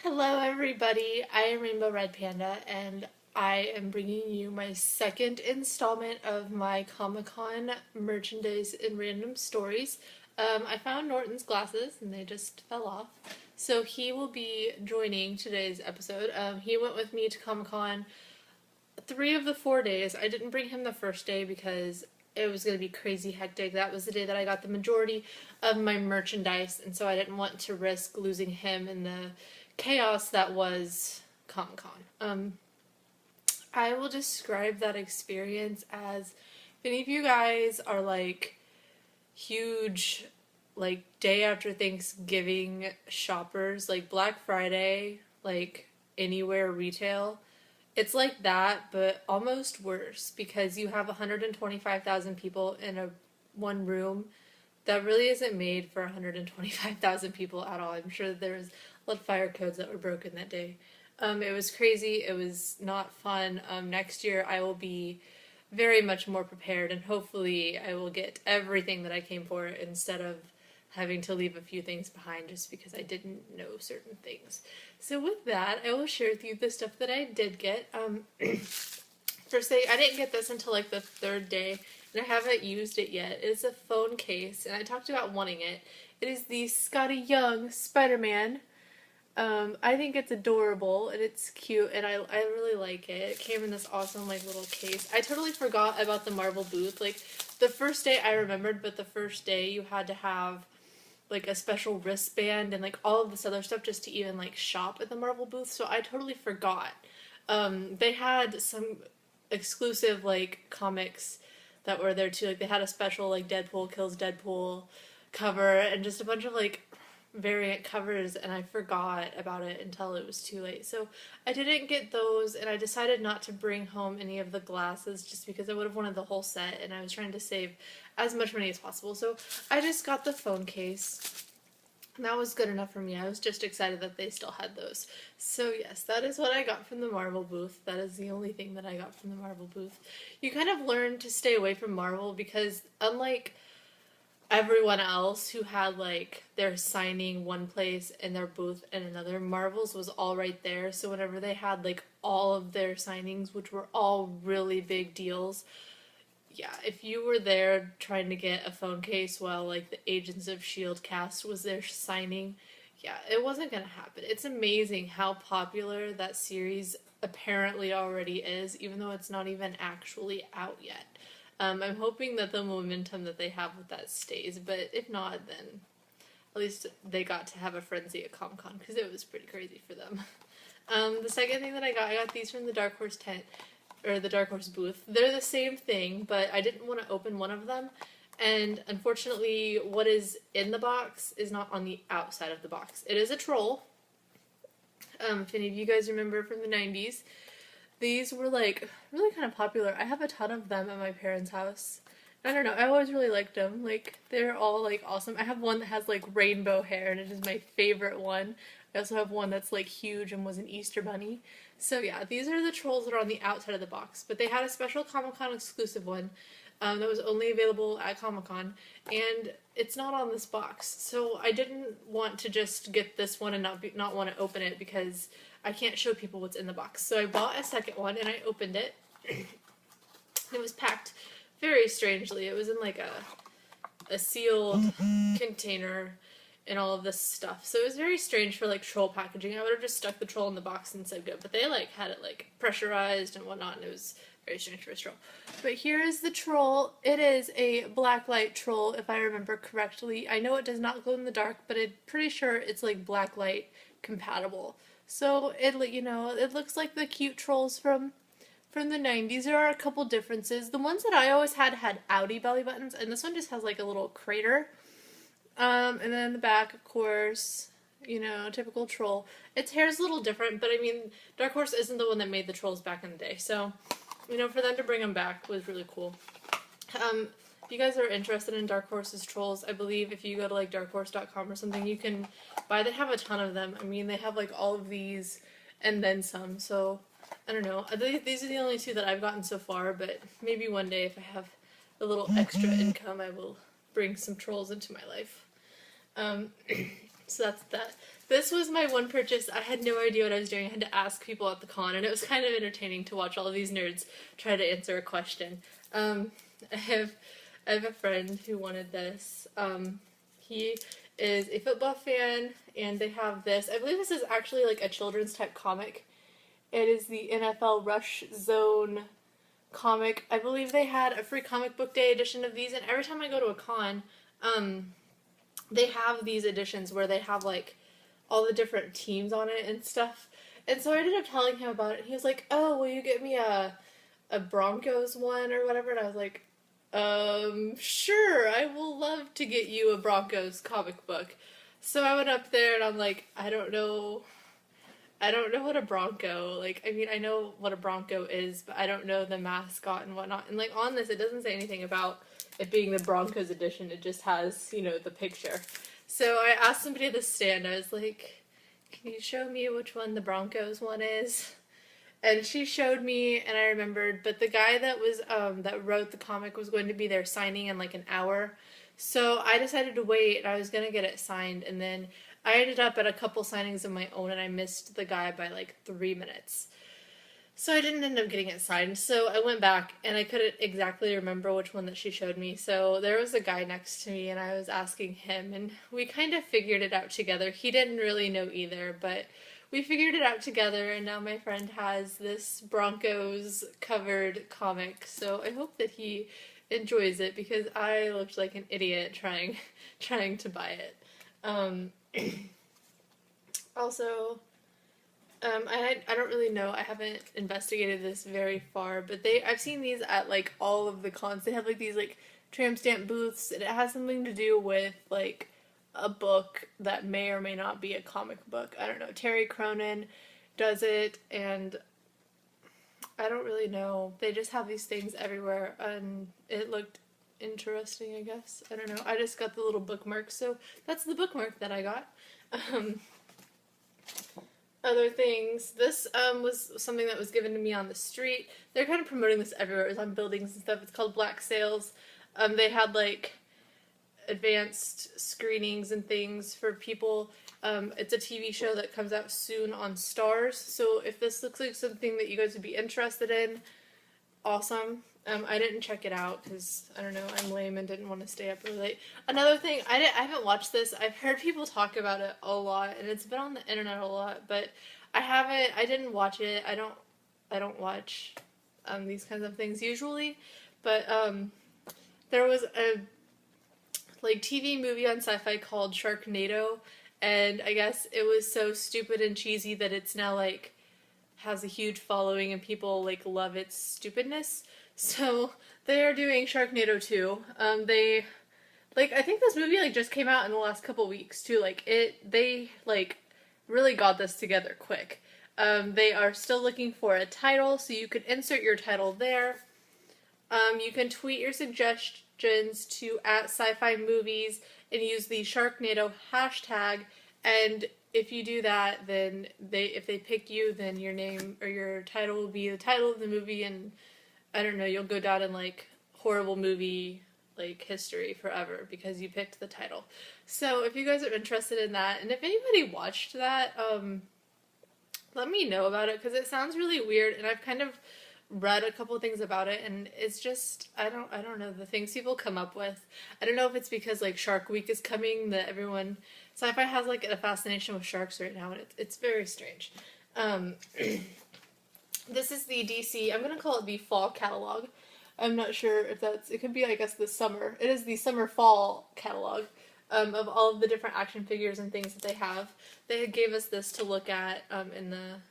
Hello everybody, I am Rainbow Red Panda and I am bringing you my second installment of my Comic-Con merchandise and random stories. I found Norton's glasses and they just fell off, so he will be joining today's episode. He went with me to Comic-Con 3 of the 4 days. I didn't bring him the first day because it was going to be crazy hectic. That was the day that I got the majority of my merchandise, and so I didn't want to risk losing him in the chaos that was Comic-Con. I will describe that experience as, if any of you guys are like huge like day after Thanksgiving shoppers, like Black Friday, like anywhere retail, it's like that, but almost worse because you have 125,000 people in a one room that really isn't made for 125,000 people at all. I'm sure that there was a lot of fire codes that were broken that day. It was crazy. It was not fun. Next year I will be very much more prepared, and hopefully I will get everything that I came for instead of having to leave a few things behind just because I didn't know certain things. So with that, I will share with you the stuff that I did get. First thing, I didn't get this until like the third day, and I haven't used it yet. It is a phone case, and I talked about wanting it. It is the Scotty Young Spider-Man. I think it's adorable, and it's cute, and I really like it. It came in this awesome like little case. I totally forgot about the Marvel booth. Like, the first day I remembered, but the first day you had to have like a special wristband and like all of this other stuff just to even like shop at the Marvel booth, so I totally forgot. They had some exclusive like comics that were there too. Like, they had a special like Deadpool kills Deadpool cover and just a bunch of like variant covers, and I forgot about it until it was too late. So I didn't get those, and I decided not to bring home any of the glasses just because I would have wanted the whole set, and I was trying to save as much money as possible. So I just got the phone case, and that was good enough for me. I was just excited that they still had those. So yes, that is what I got from the Marvel booth. That is the only thing that I got from the Marvel booth. You kind of learn to stay away from Marvel because, unlike everyone else who had like their signing one place and their booth in another, Marvel's was all right there. So whenever they had like all of their signings, which were all really big deals, yeah, if you were there trying to get a phone case while like the Agents of S.H.I.E.L.D. cast was there signing, yeah, it wasn't gonna happen. It's amazing how popular that series apparently already is, even though it's not even actually out yet. I'm hoping that the momentum that they have with that stays, but if not, then at least they got to have a frenzy at Comic-Con because it was pretty crazy for them. The second thing that I got these from the Dark Horse tent, or the Dark Horse booth. They're the same thing, but I didn't want to open one of them, and unfortunately what is in the box is not on the outside of the box. It is a troll. If any of you guys remember from the 90s, these were like really kind of popular. I have a ton of them at my parents' house. I don't know, I always really liked them. Like, they're all like awesome. I have one that has like rainbow hair and it is my favorite one. I also have one that's like huge and was an Easter bunny. So yeah, these are the trolls that are on the outside of the box. But they had a special Comic-Con exclusive one that was only available at Comic-Con, and it's not on this box. So I didn't want to just get this one and not want to open it because I can't show people what's in the box. So I bought a second one and I opened it. It was packed very strangely. It was in like a sealed container and all of this stuff. So it was very strange for like troll packaging. I would have just stuck the troll in the box and said good, but they like had it like pressurized and whatnot, and it was very strange for a troll. But here is the troll. It is a blacklight troll, if I remember correctly. I know it does not glow in the dark, but I'm pretty sure it's like blacklight compatible. So it looks like the cute trolls from the 90s. There are a couple differences. The ones that I always had Audi belly buttons, and this one just has like a little crater. And then the back, of course, typical troll. Its hair is a little different, but I mean, Dark Horse isn't the one that made the trolls back in the day, so for them to bring them back was really cool. If you guys are interested in Dark Horse's trolls, I believe if you go to like darkhorse.com or something, you can buy. They have a ton of them. I mean, they have like all of these and then some. So I don't know. These are the only two that I've gotten so far, but maybe one day if I have a little extra income, I will bring some trolls into my life. So that's that. This was my one purchase. I had no idea what I was doing. I had to ask people at the con, and it was kind of entertaining to watch all of these nerds try to answer a question. I have a friend who wanted this. He is a football fan, and they have this. I believe this is actually like a children's type comic. It is the NFL Rush Zone comic. I believe they had a free comic book day edition of these, and every time I go to a con, they have these editions where they have like all the different teams on it and stuff. And so I ended up telling him about it. He was like, "Oh, will you get me a Broncos one or whatever?" And I was like, sure, I will love to get you a Broncos comic book." So I went up there and I'm like, I don't know what a Bronco, like, I mean, I know what a Bronco is, but I don't know the mascot and whatnot. And like on this, it doesn't say anything about it being the Broncos edition. It just has, you know, the picture. So I asked somebody at the stand, I was like, "Can you show me which one the Broncos one is?" And she showed me, and I remembered, but the guy that was, that wrote the comic was going to be there signing in like an hour. So I decided to wait, and I was going to get it signed, and then I ended up at a couple signings of my own, and I missed the guy by like 3 minutes. So I didn't end up getting it signed. So I went back, and I couldn't exactly remember which one that she showed me. So there was a guy next to me, and I was asking him, and we kind of figured it out together. He didn't really know either, but we figured it out together, and now my friend has this Broncos covered comic. So I hope that he enjoys it, because I looked like an idiot trying to buy it. Also, I don't really know. I haven't investigated this very far, but I've seen these at like all of the cons. They have like these like tramp stamp booths, and it has something to do with like a book that may or may not be a comic book. I don't know. Terry Cronin does it, and I don't really know. They just have these things everywhere, and it looked interesting, I guess. I don't know. I just got the little bookmark, so that's the bookmark that I got. Other things. This was something that was given to me on the street. They're kind of promoting this everywhere. It was on buildings and stuff. It's called Black Sails. They had like advanced screenings and things for people. It's a TV show that comes out soon on Stars. So if this looks like something that you guys would be interested in, awesome. I didn't check it out because, I don't know, I'm lame and didn't want to stay up really late. Another thing, I haven't watched this. I've heard people talk about it a lot, and it's been on the internet a lot, but I didn't watch it. I don't watch these kinds of things usually, but there was a like TV movie on Sci-Fi called Sharknado, and I guess it was so stupid and cheesy that it's now like has a huge following and people like love its stupidness. So they are doing Sharknado 2. They like, I think this movie like just came out in the last couple weeks too. Like they like really got this together quick. They are still looking for a title, so you can insert your title there. You can tweet your suggestions to @sci-fi movies and use the Sharknado hashtag, and if you do that, then if they pick you, then your name or your title will be the title of the movie, and I don't know, you'll go down in like horrible movie like history forever because you picked the title. So if you guys are interested in that, and if anybody watched that, let me know about it, because it sounds really weird, and I've kind of read a couple things about it, and it's just, I don't know, the things people come up with. I don't know if it's because like Shark Week is coming, that everyone, Sci-Fi has like a fascination with sharks right now, and it's very strange. This is the DC, I'm gonna call it the fall catalog. I'm not sure if it could be, I guess, the summer. It is the summer-fall catalog of all of the different action figures and things that they have. They gave us this to look at in the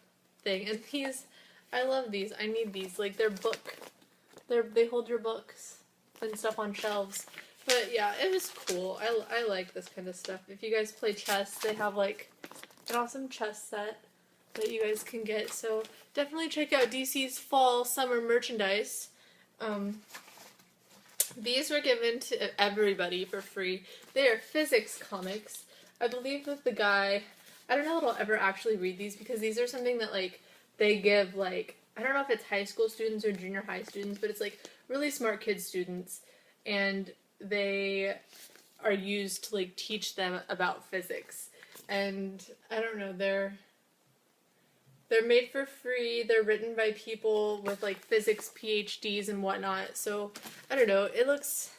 thing, and these, I love these. I need these. Like, they hold your books and stuff on shelves. But yeah, it was cool. I like this kind of stuff. If you guys play chess, they have like an awesome chess set that you guys can get. So definitely check out DC's fall summer merchandise. These were given to everybody for free. They are physics comics. I believe that the guy, I don't know that I'll ever actually read these, because these are something that like they give like, I don't know if it's high school students or junior high students, but it's like really smart kid students, and they are used to like teach them about physics. and I don't know, they're made for free. They're written by people with like physics PhDs and whatnot. So I don't know. It looks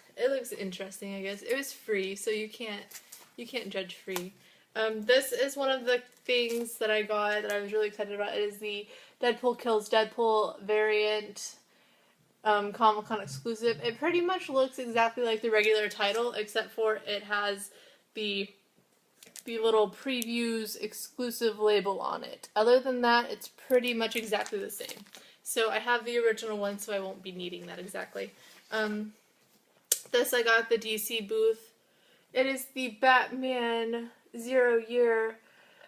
interesting. I guess it was free, so you can't judge free. This is one of the things that I got that I was really excited about. It is the Deadpool Kills Deadpool variant, Comic-Con exclusive. It pretty much looks exactly like the regular title, except for it has the little previews exclusive label on it. Other than that, it's pretty much exactly the same. So I have the original one, so I won't be needing that exactly. This I got at the DC booth. It is the Batman 0 Year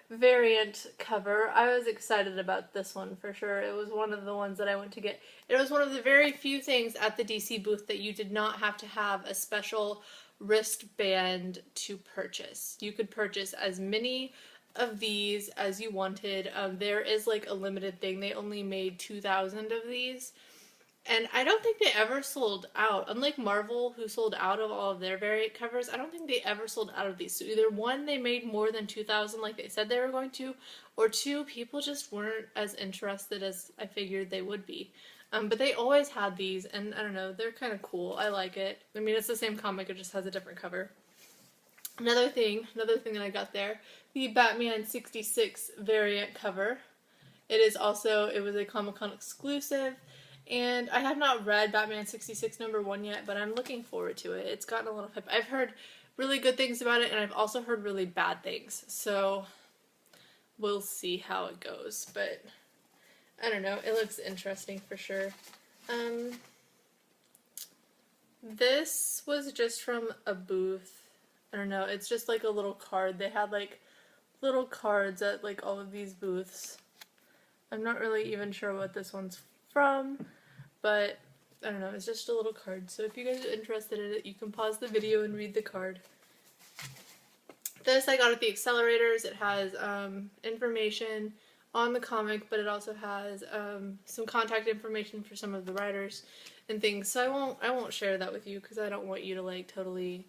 variant cover. I was excited about this one for sure. It was one of the ones that I went to get. It was one of the very few things at the DC booth that you did not have to have a special wristband to purchase. You could purchase as many of these as you wanted. There is like a limited thing. They only made 2,000 of these. And I don't think they ever sold out. Unlike Marvel, who sold out of all of their variant covers, I don't think they ever sold out of these. So either one, they made more than 2,000 like they said they were going to, or two, people just weren't as interested as I figured they would be. But they always had these, and I don't know, they're kind of cool. I like it. I mean, it's the same comic, it just has a different cover. Another thing that I got there, the Batman 66 variant cover. It was a Comic-Con exclusive. And I have not read Batman 66 #1 yet, but I'm looking forward to it. It's gotten a little hype. I've heard really good things about it, and I've also heard really bad things. So we'll see how it goes. But I don't know. It looks interesting for sure. This was just from a booth. I don't know. It's just like a little card. They had like little cards at like all of these booths. I'm not really even sure what this one's from. But, I don't know, it's just a little card. So if you guys are interested in it, you can pause the video and read the card. This I got at the Accelerators. It has information on the comic, but it also has some contact information for some of the writers and things. So I won't share that with you because I don't want you to like totally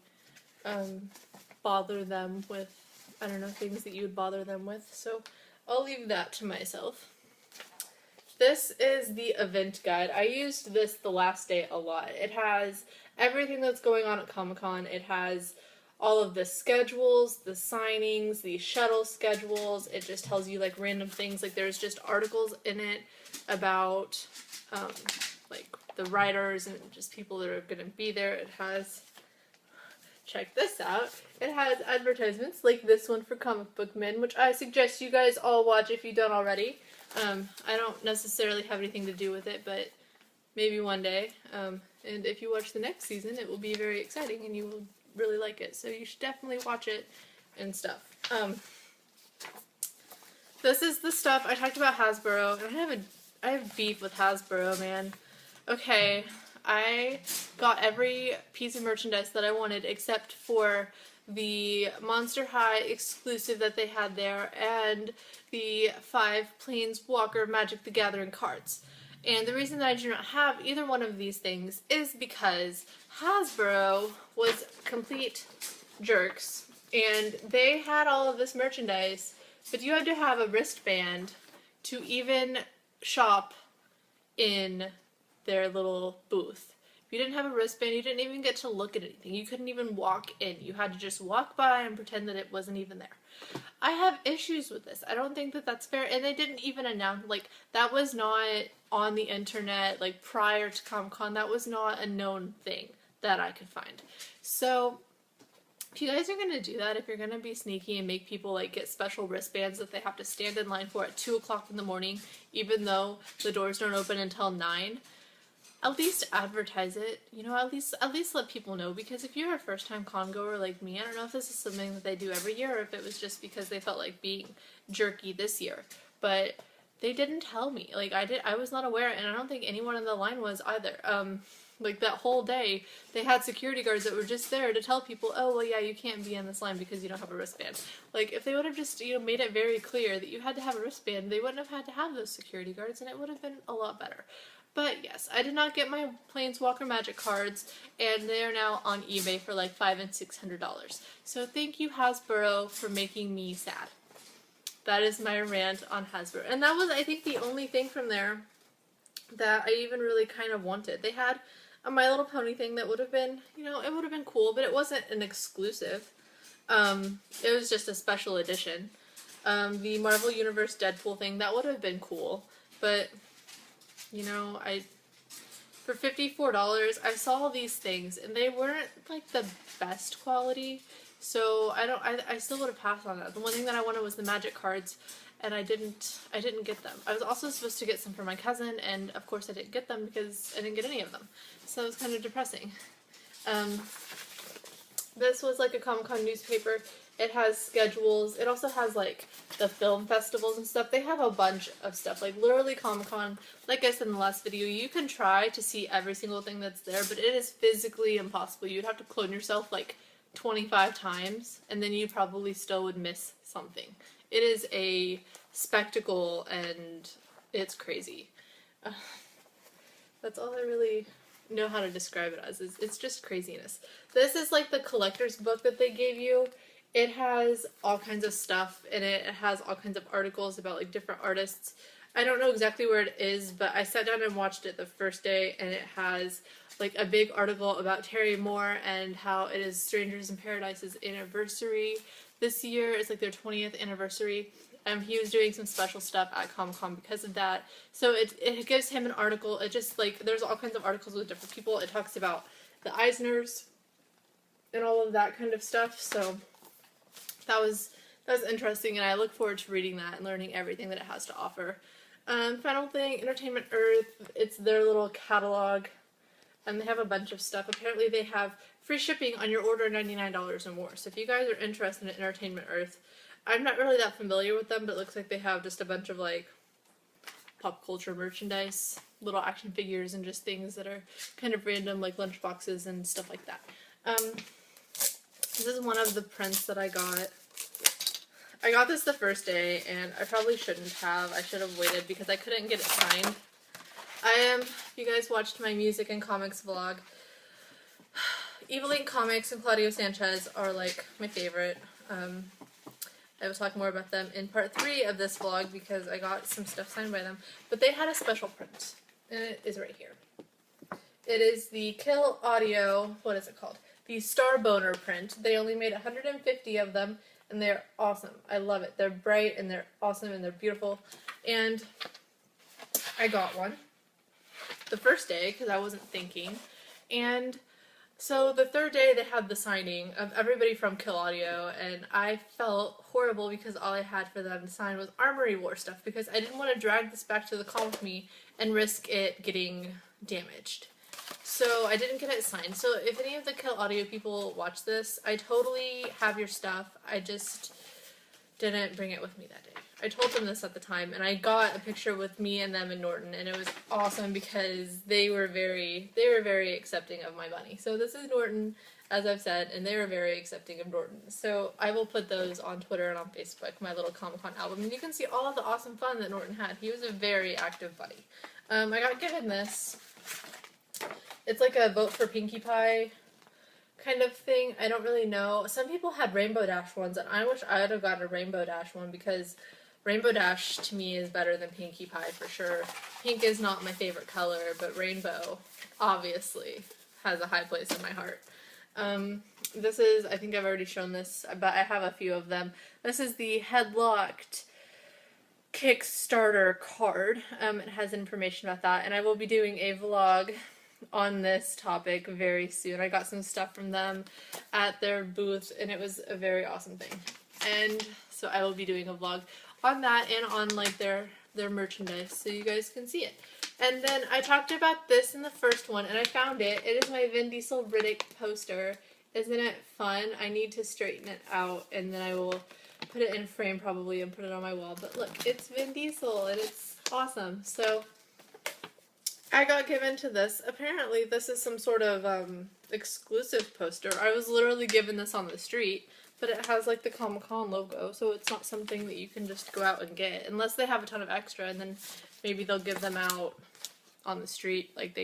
bother them with, I don't know, things that you would bother them with. So I'll leave that to myself. This is the event guide. I used this the last day a lot. It has everything that's going on at Comic-Con. It has all of the schedules, the signings, the shuttle schedules. It just tells you like random things. Like there's just articles in it about like the writers and just people that are going to be there. It has, check this out, it has advertisements like this one for Comic Book Men, which I suggest you guys all watch if you don't already. I don't necessarily have anything to do with it, but maybe one day. And if you watch the next season, it will be very exciting and you will really like it. So you should definitely watch it and stuff. This is the stuff I talked about Hasbro, and I have beef with Hasbro, man. Okay, I got every piece of merchandise that I wanted except for the Monster High exclusive that they had there and the 5 Planeswalker Magic the Gathering cards. And the reason that I do not have either one of these things is because Hasbro was complete jerks and they had all of this merchandise, but you had to have a wristband to even shop in their little booth. If you didn't have a wristband, you didn't even get to look at anything. You couldn't even walk in. You had to just walk by and pretend that it wasn't even there. I have issues with this. I don't think that that's fair. And they didn't even announce, like, that was not on the internet, like, prior to Comic-Con. That was not a known thing that I could find. So, if you guys are going to do that, if you're going to be sneaky and make people, like, get special wristbands that they have to stand in line for at 2 o'clock in the morning, even though the doors don't open until 9, at least advertise it, you know, at least let people know, because if you're a first-time con goer like me, I don't know if this is something that they do every year or if it was just because they felt like being jerky this year, but they didn't tell me. Like, I was not aware, and I don't think anyone in the line was either. Like, that whole day, they had security guards that were just there to tell people, oh, well, yeah, you can't be in this line because you don't have a wristband. Like, if they would have just, you know, made it very clear that you had to have a wristband, they wouldn't have had to have those security guards, and it would have been a lot better. But yes, I did not get my Planeswalker Magic cards, and they are now on eBay for like $500 and $600. So thank you, Hasbro, for making me sad. That is my rant on Hasbro. And that was, I think, the only thing from there that I even really kind of wanted. They had a My Little Pony thing that would have been, you know, it would have been cool, but it wasn't an exclusive. It was just a special edition. The Marvel Universe Deadpool thing, that would have been cool, but, you know, for $54, I saw these things, and they weren't, like, the best quality, so I still would have passed on that. The one thing that I wanted was the Magic cards, and I didn't get them. I was also supposed to get some for my cousin, and of course I didn't get them because I didn't get any of them, so it was kind of depressing. This was like a Comic-Con newspaper. It has schedules. It also has like the film festivals and stuff. They have a bunch of stuff. Like literally Comic-Con, like I said in the last video, you can try to see every single thing that's there, but it is physically impossible. You'd have to clone yourself like 25 times, and then you probably still would miss something. It is a spectacle, and it's crazy. That's all I really know how to describe it as. It's just craziness. This is like the collector's book that they gave you. It has all kinds of stuff in it. It has all kinds of articles about like different artists. I don't know exactly where it is, but I sat down and watched it the first day, and it has like a big article about Terry Moore and how it is Strangers in Paradise's anniversary this year. It's like their 20th anniversary. He was doing some special stuff at Comic-Con because of that. So it gives him an article. It just like, there's all kinds of articles with different people. It talks about the Eisners and all of that kind of stuff. So that was interesting, and I look forward to reading that and learning everything that it has to offer. Final thing, Entertainment Earth. It's their little catalog, and they have a bunch of stuff. Apparently they have free shipping on your order $99 or more. So if you guys are interested in Entertainment Earth, I'm not really that familiar with them, but it looks like they have just a bunch of like pop culture merchandise, little action figures, and just things that are kind of random, like lunchboxes and stuff like that. This is one of the prints that I got. I got this the first day, and I probably shouldn't have. I should have waited because I couldn't get it signed. If you guys watched my music and comics vlog, Evil Ink Comics and Claudio Sanchez are like my favorite. I will talk more about them in part 3 of this vlog because I got some stuff signed by them. But they had a special print, and it is right here. It is the Kill Audio, what is it called? The Star Boner print. They only made 150 of them, and they're awesome. I love it. They're bright, and they're awesome, and they're beautiful. And I got one the first day because I wasn't thinking. And so the third day they had the signing of everybody from Kill Audio, and I felt horrible because all I had for them to sign was Armory War stuff because I didn't want to drag this back to the con with me and risk it getting damaged. So I didn't get it signed. So if any of the Kill Audio people watch this, I totally have your stuff. I just didn't bring it with me that day. I told them this at the time, and I got a picture with me and them in Norton, and it was awesome because they were very accepting of my money. So this is Norton, as I've said, and they were very accepting of Norton. So I will put those on Twitter and on Facebook, my little Comic-Con album, and you can see all of the awesome fun that Norton had. He was a very active buddy. I got given this. It's like a vote for Pinkie Pie kind of thing. I don't really know. Some people had Rainbow Dash ones, and I wish I would have gotten a Rainbow Dash one because Rainbow Dash to me is better than Pinkie Pie for sure. Pink is not my favorite color, but Rainbow obviously has a high place in my heart. This is, I think I've already shown this, but I have a few of them. This is the Headlocked Kickstarter card. It has information about that, and I will be doing a vlog on this topic very soon. I got some stuff from them at their booth, and it was a very awesome thing. And so I will be doing a vlog on that and on like their merchandise so you guys can see it. And then I talked about this in the first one, and I found it. It is my Vin Diesel Riddick poster. Isn't it fun? I need to straighten it out, and then I will put it in a frame probably and put it on my wall. But look, it's Vin Diesel, and it's awesome. So I got given to this. Apparently this is some sort of exclusive poster. I was literally given this on the street, but it has like the Comic-Con logo, so it's not something that you can just go out and get, unless they have a ton of extra, and then maybe they'll give them out on the street like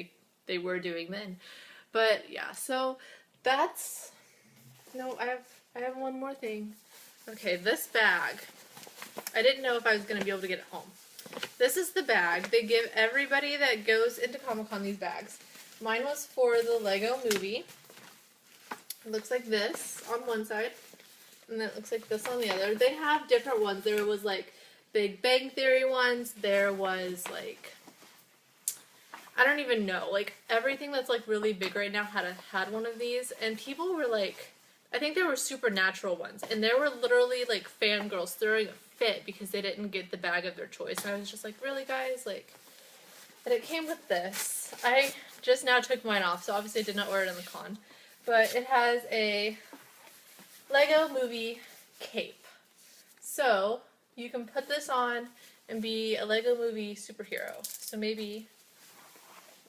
they were doing then. But yeah, so that's, no, I have one more thing. Okay, this bag, I didn't know if I was going to be able to get it home. This is the bag. They give everybody that goes into Comic-Con these bags. Mine was for the Lego Movie. It looks like this on one side, and then it looks like this on the other. They have different ones. There was like Big Bang Theory ones. There was like, I don't even know, like everything that's like really big right now had one of these, and people were like, I think there were Supernatural ones, and there were literally like fangirls throwing a fit because they didn't get the bag of their choice. And I was just like, really guys, like, and it came with this. I just now took mine off, so obviously I did not wear it in the con, but it has a Lego Movie cape. So you can put this on and be a Lego Movie superhero. So maybe,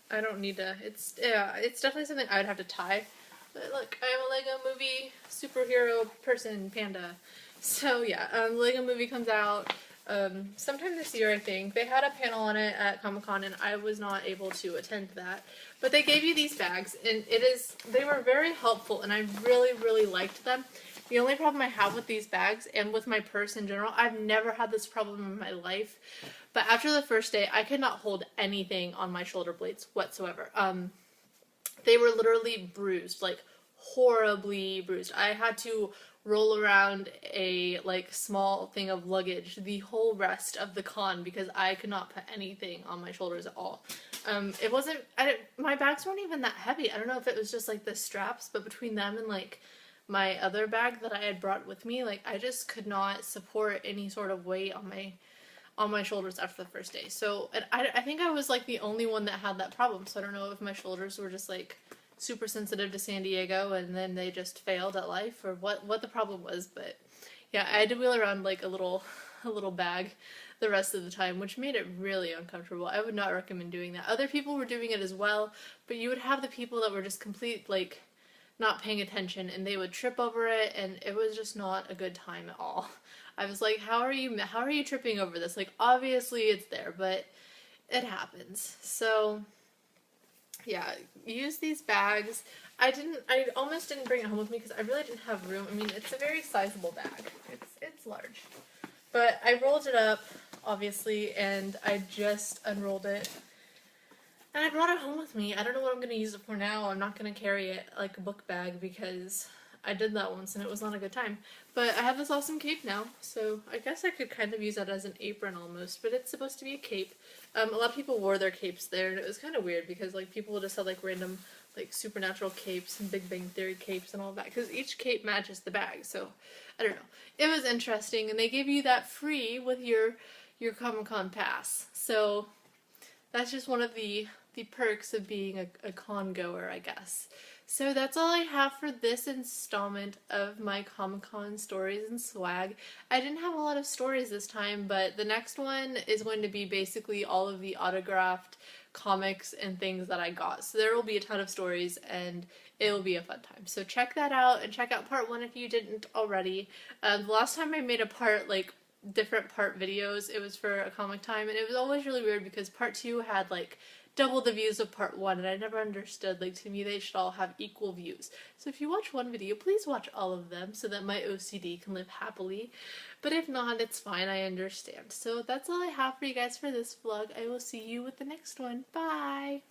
I don't need to, it's definitely something I would have to tie. But look, I am a Lego Movie superhero person, panda. So yeah, Lego Movie comes out sometime this year, I think. They had a panel on it at Comic-Con, and I was not able to attend that. But they gave you these bags, and they were very helpful, and I really, really liked them. The only problem I have with these bags, and with my purse in general, I've never had this problem in my life. But after the first day, I could not hold anything on my shoulder blades whatsoever. They were literally bruised, like horribly bruised. I had to roll around a like small thing of luggage the whole rest of the con because I could not put anything on my shoulders at all. It wasn't, my bags weren't even that heavy. I don't know if it was just like the straps, but between them and like my other bag that I had brought with me, like I just could not support any sort of weight on my shoulders after the first day. So I think I was like the only one that had that problem. So I don't know if my shoulders were just like super sensitive to San Diego and then they just failed at life, or what the problem was. But yeah, I had to wheel around like a little bag the rest of the time, which made it really uncomfortable. I would not recommend doing that. Other people were doing it as well, but you would have the people that were just complete like not paying attention, and they would trip over it, and it was just not a good time at all. I was like, how are you tripping over this? Like, obviously it's there, but it happens. So yeah, use these bags. I almost didn't bring it home with me because I really didn't have room. I mean, it's a very sizable bag. It's large. But I rolled it up, obviously, and I just unrolled it. And I brought it home with me. I don't know what I'm going to use it for now. I'm not going to carry it like a book bag because I did that once and it was not a good time. But I have this awesome cape now, so I guess I could kind of use that as an apron almost, but it's supposed to be a cape. A lot of people wore their capes there, and it was kind of weird because like people just had like random like Supernatural capes and Big Bang Theory capes and all that, because each cape matches the bag, so I don't know. It was interesting, and they give you that free with your Comic-Con pass. So that's just one of the perks of being a con goer, I guess. So that's all I have for this installment of my Comic-Con stories and swag. I didn't have a lot of stories this time, but the next one is going to be basically all of the autographed comics and things that I got. So there will be a ton of stories, and it will be a fun time. So check that out, and check out part 1 if you didn't already. The last time I made different part videos, it was for a comic time, and it was always really weird because part 2 had like double the views of part 1, and I never understood, like, to me they should all have equal views. So if you watch one video, please watch all of them so that my OCD can live happily. But if not, it's fine, I understand. So that's all I have for you guys for this vlog. I will see you with the next one. Bye!